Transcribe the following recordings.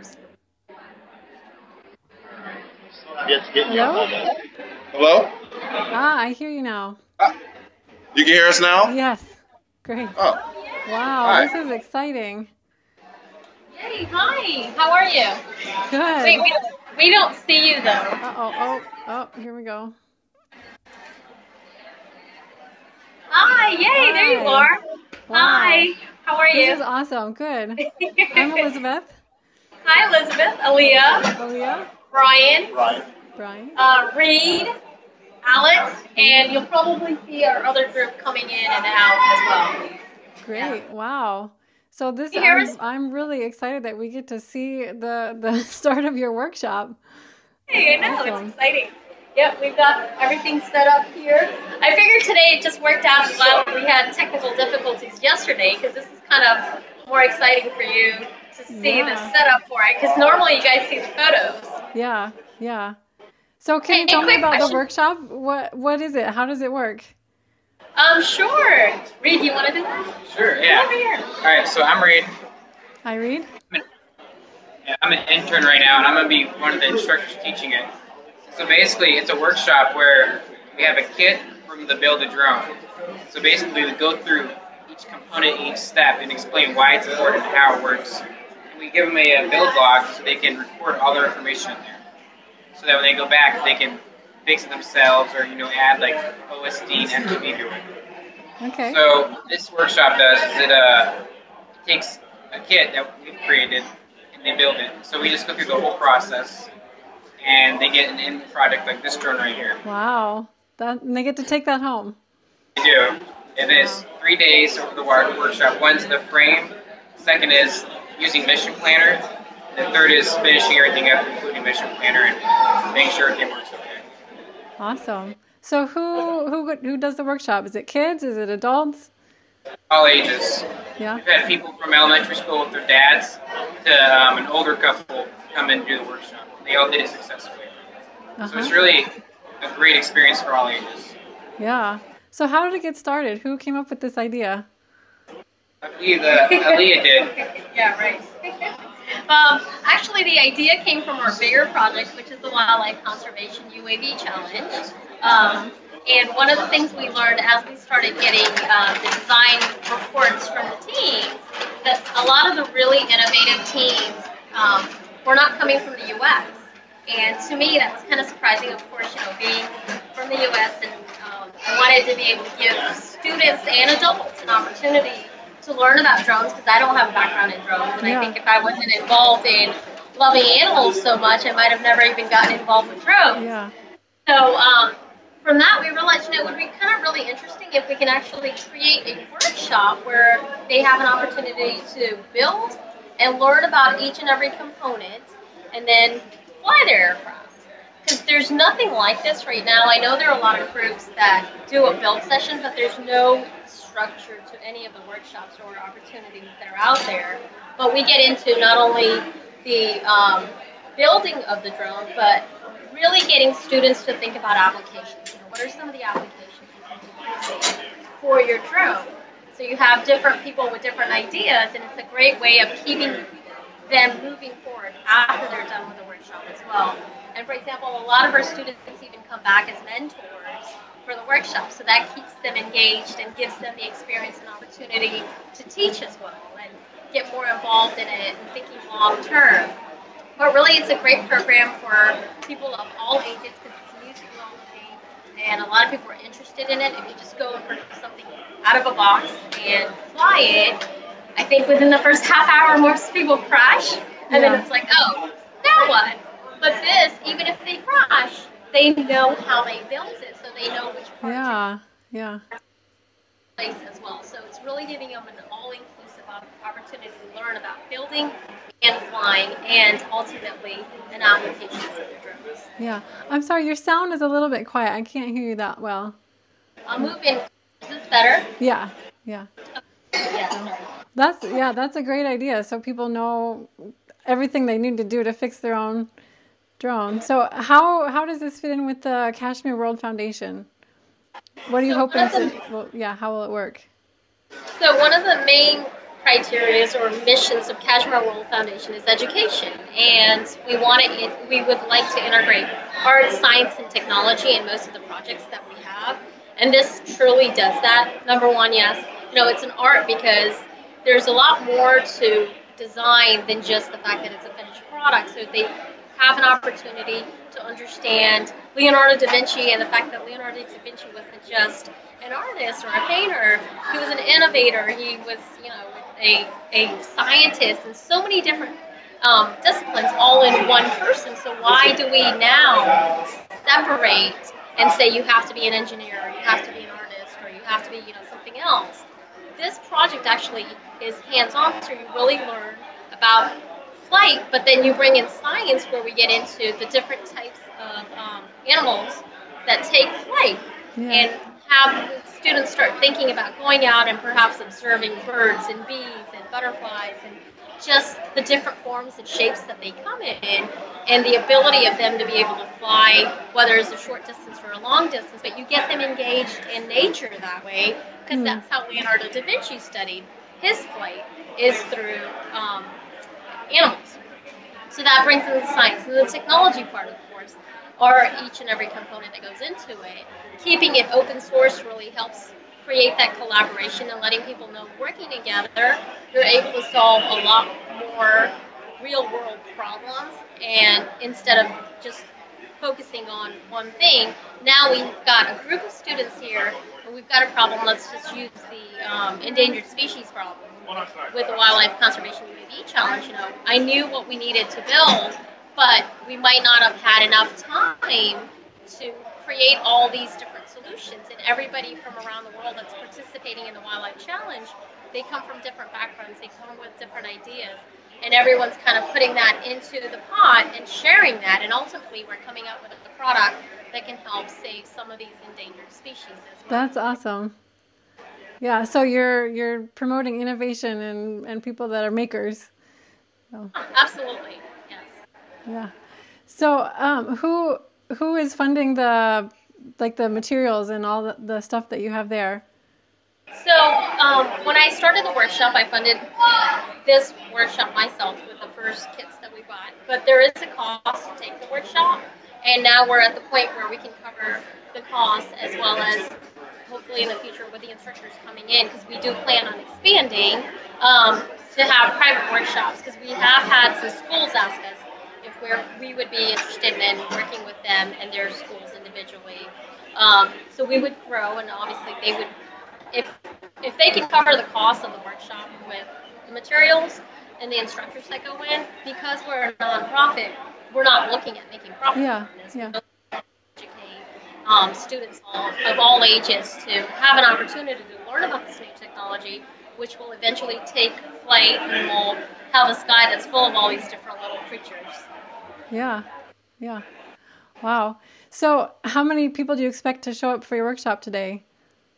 Oops. Hello? Hello? Ah, I hear you now. You can hear us now? Yes. Great. Oh. Wow, Hi. this is exciting. Hey, hi. How are you? Good. Wait, we don't see you though. Uh-oh. Here we go. Hi, yay, there you Hi. are. Wow. Hi, how are you? This is awesome. Good. I'm Elizabeth. Hi, Elizabeth, Aliyah, Aaliyah. Brian, Brian. Reed, Alex, and you'll probably see our other group coming in and out as well. Great. Wow. So this Can you hear us? I'm really excited that we get to see the start of your workshop. Hey, I know, it's exciting. Yep, we've got everything set up here. I figured today it just worked out. I'm glad we had technical difficulties yesterday because this is kind of more exciting for you to see the setup for it because normally you guys see the photos. Yeah. So can you tell me about the workshop? What is it? How does it work? Sure. Reed, you want to do that? Sure, yeah. Over here. All right, so I'm Reed. Hi, Reed. I'm an intern right now, and I'm going to be one of the instructors teaching it. So basically, it's a workshop where we have a kit from the build a drone. So basically, we go through each component, each step, and explain why it's important and how it works. And we give them a build log so they can record all their information in there. So that when they go back, they can fix it themselves or, add like OSD and MTV to it. Okay. So this workshop does is it takes a kit that we've created and they build it. So we just go through the whole process. And they get an end product like this drone right here. Wow. And they get to take that home. They do. It is 3 days over the workshop. One's the frame. Second is using Mission Planner. And the third is finishing everything up, including Mission Planner, and making sure everything works okay. Awesome. So who does the workshop? Is it kids? Is it adults? All ages. Yeah. We've had people from elementary school with their dads to an older couple come in and do the workshop. They all did it successfully. So it's really a great experience for all ages. Yeah. So how did it get started? Who came up with this idea? I believe Aliyah did. Yeah, right. Actually, the idea came from our bigger project, which is the Wildlife Conservation UAV Challenge. And one of the things we learned as we started getting the design reports from the teams, that a lot of the really innovative teams were not coming from the U.S. And to me, that was kind of surprising, of course, being from the U.S. and I wanted to be able to give students and adults an opportunity to learn about drones because I don't have a background in drones. And I think if I wasn't involved in loving animals so much, I might have never even gotten involved with drones. Yeah. So from that, we realized, it would be kind of really interesting if we can actually create a workshop where they have an opportunity to build and learn about each and every component and then fly their aircraft. Because there's nothing like this right now. I know there are a lot of groups that do a build session, but there's no structure to any of the workshops or opportunities that are out there. But we get into not only the building of the drone, but really getting students to think about applications. What are some of the applications for your drone? So you have different people with different ideas, and it's a great way of keeping them moving forward after they're done with the workshop as well. And for example, a lot of our students even come back as mentors for the workshop, so that keeps them engaged and gives them the experience and opportunity to teach as well and get more involved in it and thinking long term. But really, it's a great program for people of all ages because it's music only, and a lot of people are interested in it. If you just go and purchase something out of a box and fly it, I think within the first half hour, most people crash, and then it's like, oh, now what? But this, even if they crash, they know how they built it, so they know which parts place as well. So it's really giving them an all-inclusive opportunity to learn about building and flying, and ultimately an application for the drones. Yeah, I'm sorry, your sound is a little bit quiet. I can't hear you that well. I'll move in. Is this better? Yeah. Yeah. That's a great idea. So people know everything they need to do to fix their own drone. So how does this fit in with the Kashmir World Foundation? What are you hoping to? Well, how will it work? So one of the main criteria or missions of Kashmir World Foundation is education, and we would like to integrate art, science, and technology in most of the projects that we have. And this truly does that. Number one, yes, it's an art because there's a lot more to design than just the fact that it's a finished product. So they have an opportunity to understand Leonardo da Vinci and the fact that Leonardo da Vinci wasn't just an artist or a painter. He was an innovator. He was, a scientist and so many different disciplines all in one person. So why do we now separate and say you have to be an engineer, or you have to be an artist, or you have to be, something else? This project actually is hands-on, so you really learn about flight, but then you bring in science where we get into the different types of animals that take flight, and have students start thinking about going out and perhaps observing birds and bees and butterflies and just the different forms and shapes that they come in, and the ability of them to be able to fly, whether it's a short distance or a long distance, but you get them engaged in nature that way, because that's how Leonardo da Vinci studied his flight, is through animals. So that brings in the science and the technology part, of course, or each and every component that goes into it. Keeping it open source really helps create that collaboration and letting people know working together, you're able to solve a lot more real-world problems, and instead of just focusing on one thing, now we've got a group of students here, and we've got a problem. Let's just use the endangered species problem with the Wildlife Conservation UAV Challenge. I knew what we needed to build, but we might not have had enough time to create all these different solutions. And everybody from around the world that's participating in the Wildlife Challenge, they come from different backgrounds, they come with different ideas, and everyone's kind of putting that into the pot and sharing that, and ultimately we're coming up with a product that can help save some of these endangered species as well. That's awesome. Yeah, so you're promoting innovation and people that are makers. So. Absolutely, yes. Yeah. So who is funding the materials and all the stuff that you have there? So when I started the workshop, I funded this workshop myself with the first kits that we bought. But there is a cost to take the workshop, and now we're at the point where we can cover the cost as well as hopefully in the future with the instructors coming in, because we do plan on expanding to have private workshops, because we have had some schools ask us if we would be interested in working with them and their schools individually. So we would grow, and obviously they would, if they can cover the cost of the workshop with the materials and the instructors that go in, because we're a nonprofit, we're not looking at making profit from this. Yeah. We educate students of all ages to have an opportunity to learn about this new technology, which will eventually take flight and will have a sky that's full of all these different little creatures. Yeah. Wow. So how many people do you expect to show up for your workshop today?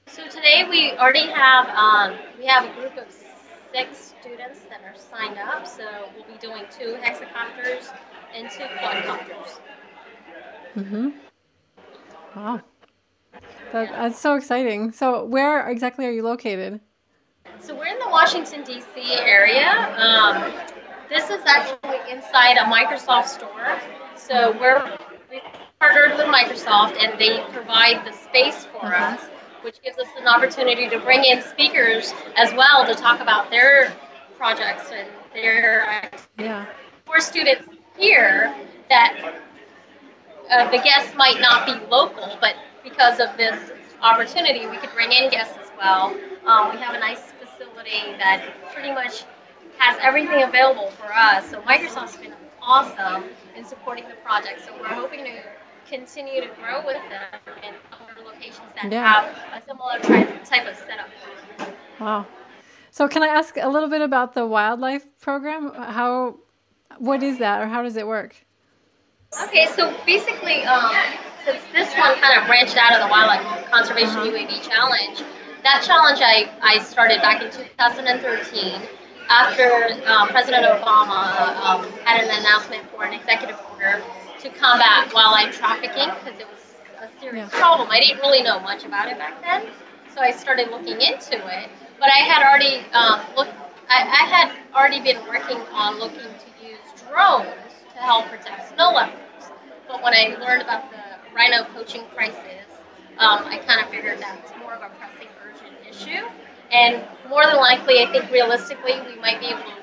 So today we already have we have a group of 6 students that are signed up. So we'll be doing 2 hexacopters and 2 quadcopters. Mm-hmm. Wow. That's so exciting. So where exactly are you located? So we're in the Washington, D.C. area. This is actually inside a Microsoft store. So we partnered with Microsoft, and they provide the space for us, which gives us an opportunity to bring in speakers as well to talk about their projects and their for students here that the guests might not be local, but because of this opportunity, we could bring in guests as well. We have a nice facility that pretty much has everything available for us. So Microsoft's been awesome in supporting the project. So we're hoping to continue to grow with them in other locations that have a similar type of setup. Wow. So can I ask a little bit about the wildlife program? What is that, or how does it work? Okay, so basically, since this one kind of branched out of the Wildlife Conservation UAV Challenge, that challenge I started back in 2013 after President Obama had an announcement for an executive order to combat wildlife trafficking, because it was a serious problem. I didn't really know much about it back then, so I started looking into it. But I had already I had already been working on looking to use drones to help protect snow leopards. But when I learned about the rhino poaching crisis, I kind of figured that's more of a pressing, urgent issue. And more than likely, I think realistically, we might be able to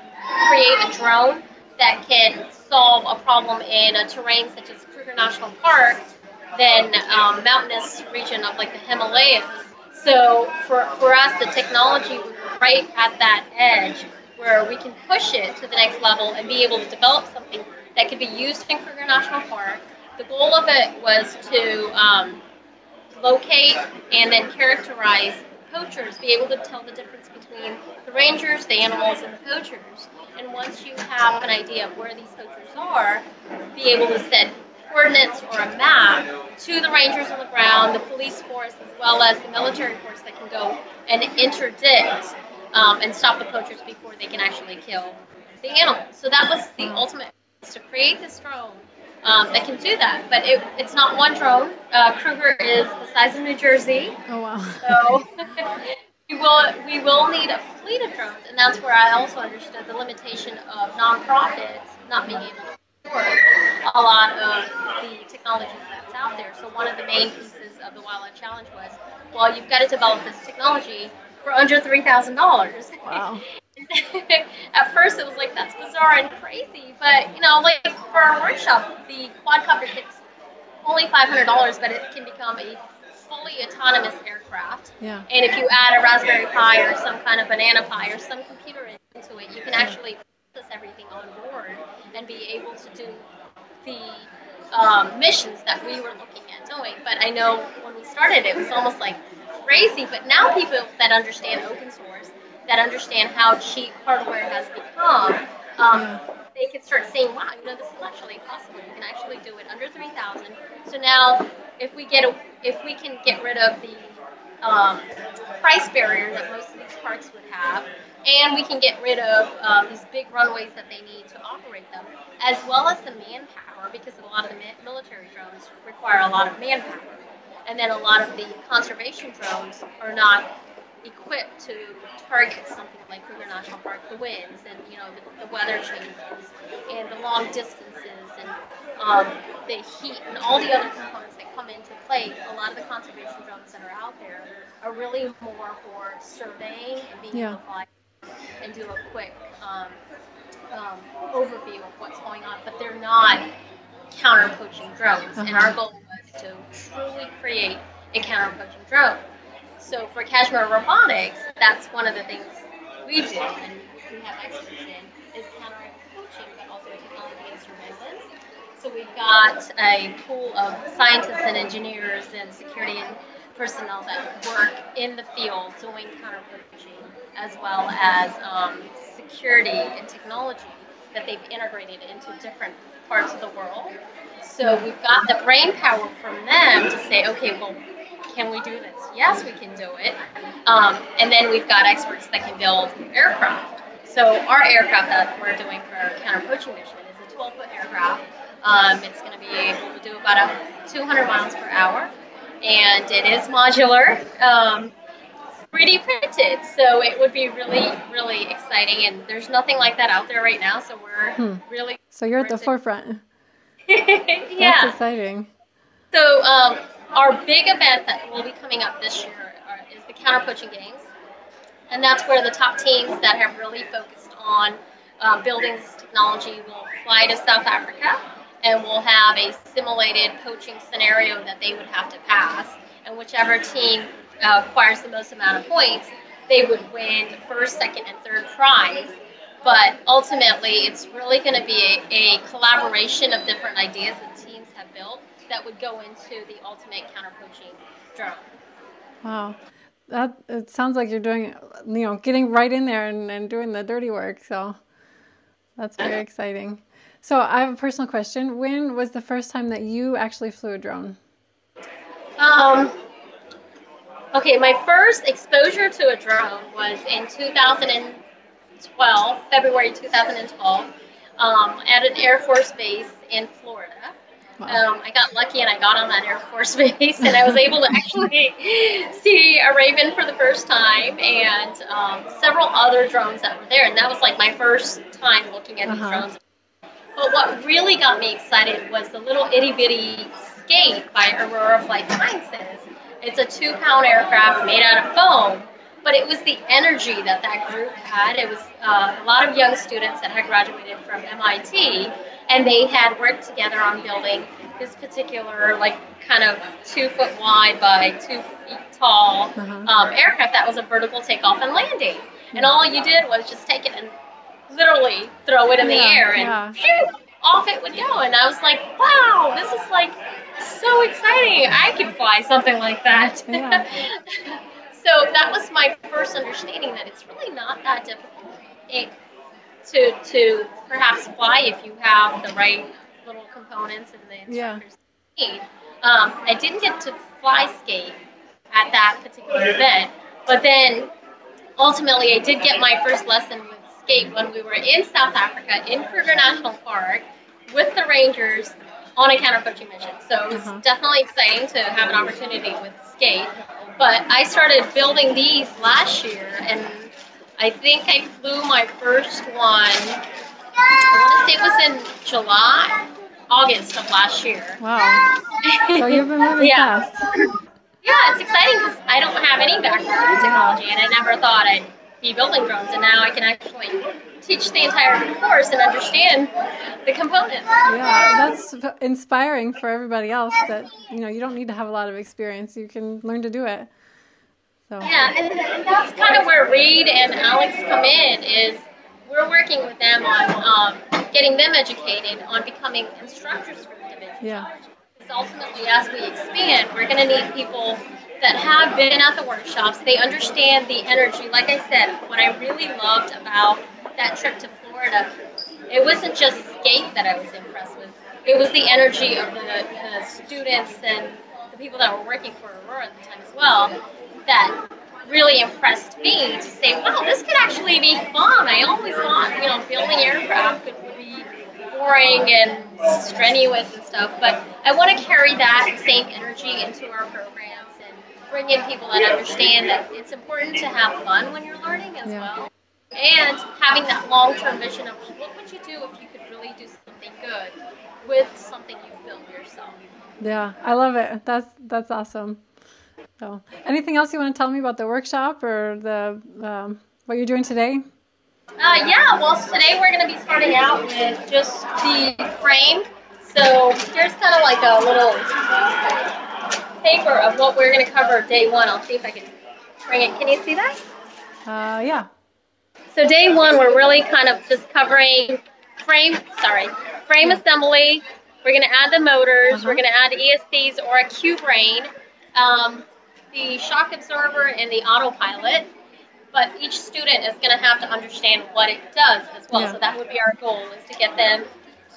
create a drone that can solve a problem in a terrain such as Kruger National Park than mountainous region of like the Himalayas. So for us, the technology was right at that edge where we can push it to the next level and be able to develop something that could be used in Kruger National Park. The goal of it was to locate and then characterize poachers, be able to tell the difference between the rangers, the animals, and the poachers. And once you have an idea of where these poachers are, be able to set coordinates or a map to the rangers on the ground, the police force, as well as the military force that can go and interdict and stop the poachers before they can actually kill the animals. So that was the ultimate, to create this drone that can do that. But it's not one drone. Kruger is the size of New Jersey. Oh, wow. So we will need a fleet of drones, and that's where I also understood the limitation of nonprofits not being able to afford a lot of the technology that's out there. So one of the main pieces of the Wildlife Challenge was, well, you've got to develop this technology for under $3,000. Wow. At first, it was like, that's bizarre and crazy, but like for our workshop, the quadcopter kit's only $500, but it can become a fully autonomous aircraft. Yeah. And if you add a Raspberry Pi or some kind of banana Pi or some computer into it, you can actually process everything on board and be able to do the missions that we were looking at doing. But I know when we started, it was almost like crazy. But now people that understand open source, that understand how cheap hardware has become, they can start saying, wow, this is actually possible. You can actually do it under 3,000. So now, if we can get rid of the price barrier that most of these parks would have, and we can get rid of these big runways that they need to operate them, as well as the manpower, because a lot of the military drones require a lot of manpower. And then a lot of the conservation drones are not equipped to target something like Kruger National Park, the winds and the weather changes and the long distances and the heat and all the other components that come into play. A lot of the conservation drones that are out there are really more for surveying and being able to fly and do a quick overview of what's going on, but they're not counter-poaching drones. And our goal was to truly create a counter-poaching drone. So for Kashmir Robotics, that's one of the things we do and we have experts in is counter-poaching, but also technology and surveillance. So we've got a pool of scientists and engineers and security and personnel that work in the field doing counter-poaching, as well as security and technology that they've integrated into different parts of the world. So we've got the brain power from them to say, okay, well, can we do this? Yes, we can do it. And then we've got experts that can build aircraft. So our aircraft that we're doing for our counter-poaching mission is a 12-foot aircraft. It's going to be able to do about 200 miles per hour. And it is modular, 3D printed. So it would be really, really exciting. And there's nothing like that out there right now. So we're really... So you're at the forefront. Yeah. That's exciting. So our big event that will be coming up this year is the Counter-Poaching Games. And that's where the top teams that have really focused on building this technology will fly to South Africa, and we'll have a simulated poaching scenario that they would have to pass. And whichever team acquires the most amount of points, they would win first, second, and third prize. But ultimately, it's really going to be a collaboration of different ideas that teams have built that would go into the ultimate counter-poaching drone. Wow. It sounds like you're doing, getting right in there and doing the dirty work. So that's very exciting. So I have a personal question. When was the first time that you actually flew a drone? Okay, my first exposure to a drone was in 2012, February 2012, at an Air Force base in Florida. Wow. I got lucky and I got on that Air Force base, and I was able to actually see a raven for the first time, and several other drones that were there. And that was like my first time looking at these drones. But what really got me excited was the little itty bitty skate by Aurora Flight Sciences. It's a 2-pound aircraft made out of foam, but it was the energy that that group had. It was a lot of young students that had graduated from MIT, and they had worked together on building this particular, like, kind of 2 foot wide by 2 feet tall aircraft that was a vertical takeoff and landing. And all you did was just take it and literally throw it in the air, and phew, off it would go. And I was like, wow, this is like so exciting. I could fly something like that. Yeah. So that was my first understanding that it's really not that difficult to perhaps fly if you have the right little components and the instructors need. I didn't get to fly skate at that particular event, but then ultimately I did get my first lesson with skate when we were in South Africa in Kruger National Park with the rangers on a counter-poaching mission. So it was definitely exciting to have an opportunity with skate. But I started building these last year, and I think I flew my first one, I want to say it was in August of last year. Wow. So you've been moving fast. Yeah, it's exciting because I don't have any background in technology, and I never thought I'd be building drones, and now I can actually teach the entire course and understand the components. Yeah, that's inspiring for everybody else that, you don't need to have a lot of experience. You can learn to do it. So. Yeah, and that's kind of where Reed and Alex come in, is we're working with them on getting them educated on becoming instructors for the DaVinci. Yeah. Because ultimately, as we expand, we're going to need people that have been at the workshops. They understand the energy. Like I said, what I really loved about that trip to Florida, it wasn't just skate that I was impressed with. It was the energy of the students and the people that were working for Aurora at the time as well that really impressed me to say, wow, this could actually be fun. I always thought, building aircraft could be boring and strenuous and stuff, but I want to carry that same energy into our programs and bring in people that understand that it's important to have fun when you're learning as well. And having that long-term vision of, well, what would you do if you could really do something good with something you built yourself? Yeah, I love it. That's awesome. So, anything else you want to tell me about the workshop or the what you're doing today? Yeah, well, today we're going to be starting out with just the frame. So here's kind of like a little paper of what we're going to cover day one. I'll see if I can bring it. Can you see that? Yeah. So day one, we're really kind of just covering frame assembly. We're going to add the motors. We're going to add ESCs or a Q brain, the shock absorber, and the autopilot. But each student is going to have to understand what it does as well. So that would be our goal, is to get them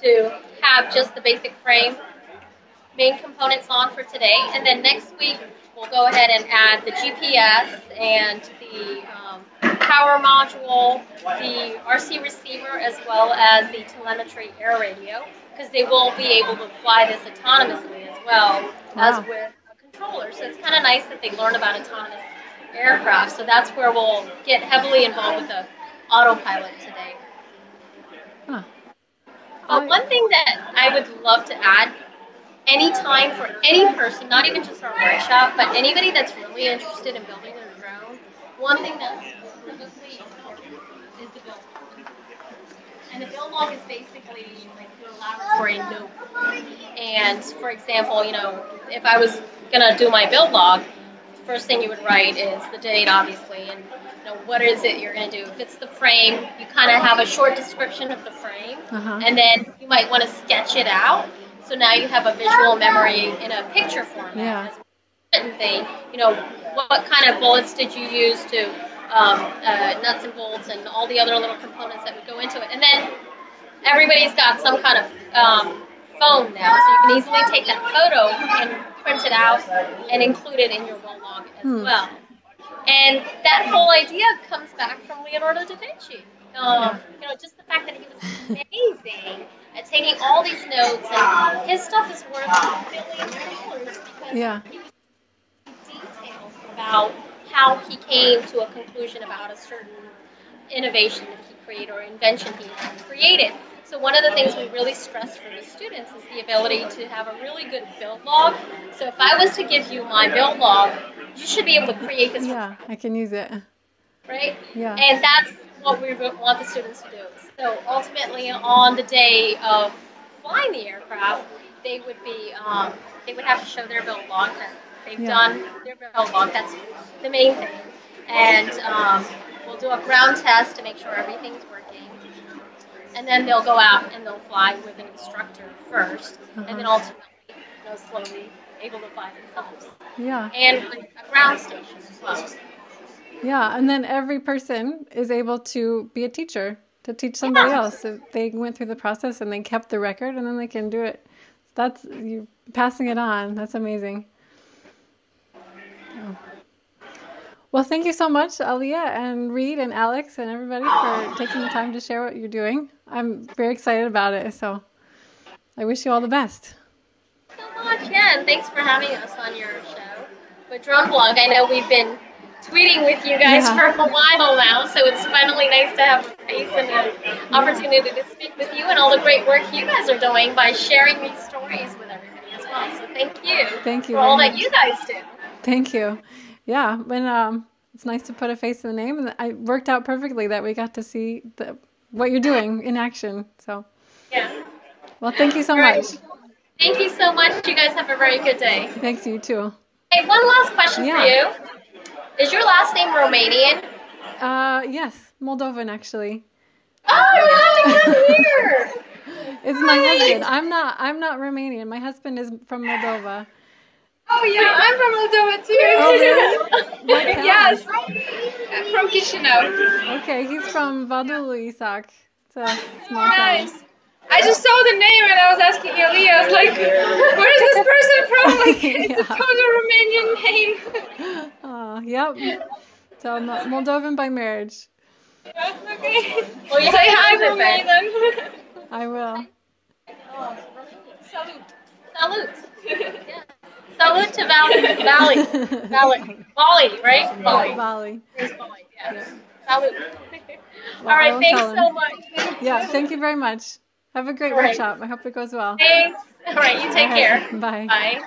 to have just the basic frame main components on for today. And then next week, we'll go ahead and add the GPS and the power module, the RC receiver, as well as the telemetry air radio, because they will be able to fly this autonomously as well as with a controller. So it's kind of nice that they learn about autonomous aircraft. So that's where we'll get heavily involved with the autopilot today. One thing that I would love to add, anytime for any person, not even just our workshop, but anybody that's really interested in building a drone, one thing that's really important is the build log. And the build log is basically like your laboratory notebook. And for example, if I was going to do my build log, the first thing you would write is the date, obviously, and what is it you're going to do. If it's the frame, you kind of have a short description of the frame, and then you might want to sketch it out. So now you have a visual memory in a picture format. Yeah. Written thing, what kind of bullets did you use to nuts and bolts and all the other little components that would go into it. And then everybody's got some kind of phone now, so you can easily take that photo and print it out and include it in your build log as well. And that whole idea comes back from Leonardo da Vinci. Just the fact that he was amazing at taking all these notes, and his stuff is worth billions of dollars because Yeah. he details about how he came to a conclusion about a certain innovation that he created or invention he created. So one of the things we really stress for the students is the ability to have a really good build log. So if I was to give you my build log, you should be able to create this. Yeah, I can use it. Right? Yeah. And that's what we want the students to do. So ultimately, on the day of flying the aircraft, they would have to show their build log that they've done their build log. That's the main thing. And we'll do a ground test to make sure everything's working. And then they'll go out and they'll fly with an instructor first, and then ultimately, slowly able to fly themselves. Yeah. And a ground station as well. Yeah, and then every person is able to be a teacher, to teach somebody else. So they went through the process and they kept the record, and then they can do it. That's you passing it on. That's amazing. Oh. Well, thank you so much, Aliyah and Reed and Alex and everybody for taking the time to share what you're doing. I'm very excited about it, so I wish you all the best. Thanks so much, yeah, and thanks for having us on your show. With Droneblog, I know we've been tweeting with you guys for a while now, so it's finally nice to have a face and an opportunity to speak with you and all the great work you guys are doing by sharing these stories with everybody as well. So thank you for all that you guys do. Thank you. Yeah, when it's nice to put a face to the name, and it worked out perfectly that we got to see what you're doing in action. So, well, thank you so much. Thank you so much. You guys have a very good day. Thanks, you too. Hey, one last question for you. Is your last name Romanian? Yes, Moldovan actually. Oh, you're having here. It's my husband. I'm not Romanian. My husband is from Moldova. Oh yeah, I'm from Moldova too. Oh really? What town? Yes, from Chisinau. Okay, he's from Vadul, Isaac. It's a small town. Nice. I just saw the name and I was asking Aliyah, I was like, where is this person from? Like, it's a total Romanian name. Oh, yep. So Moldovan by marriage. Okay. Well, you say hi to me then. I will. Salute. Salute. Yeah. Salute to Bali, right? Bali. Bali. There's Bali, yeah. Salute. Well, all right, thanks so much. Yeah, thank you very much. Have a great workshop. I hope it goes well. Thanks. All right, you take care. Bye. Bye.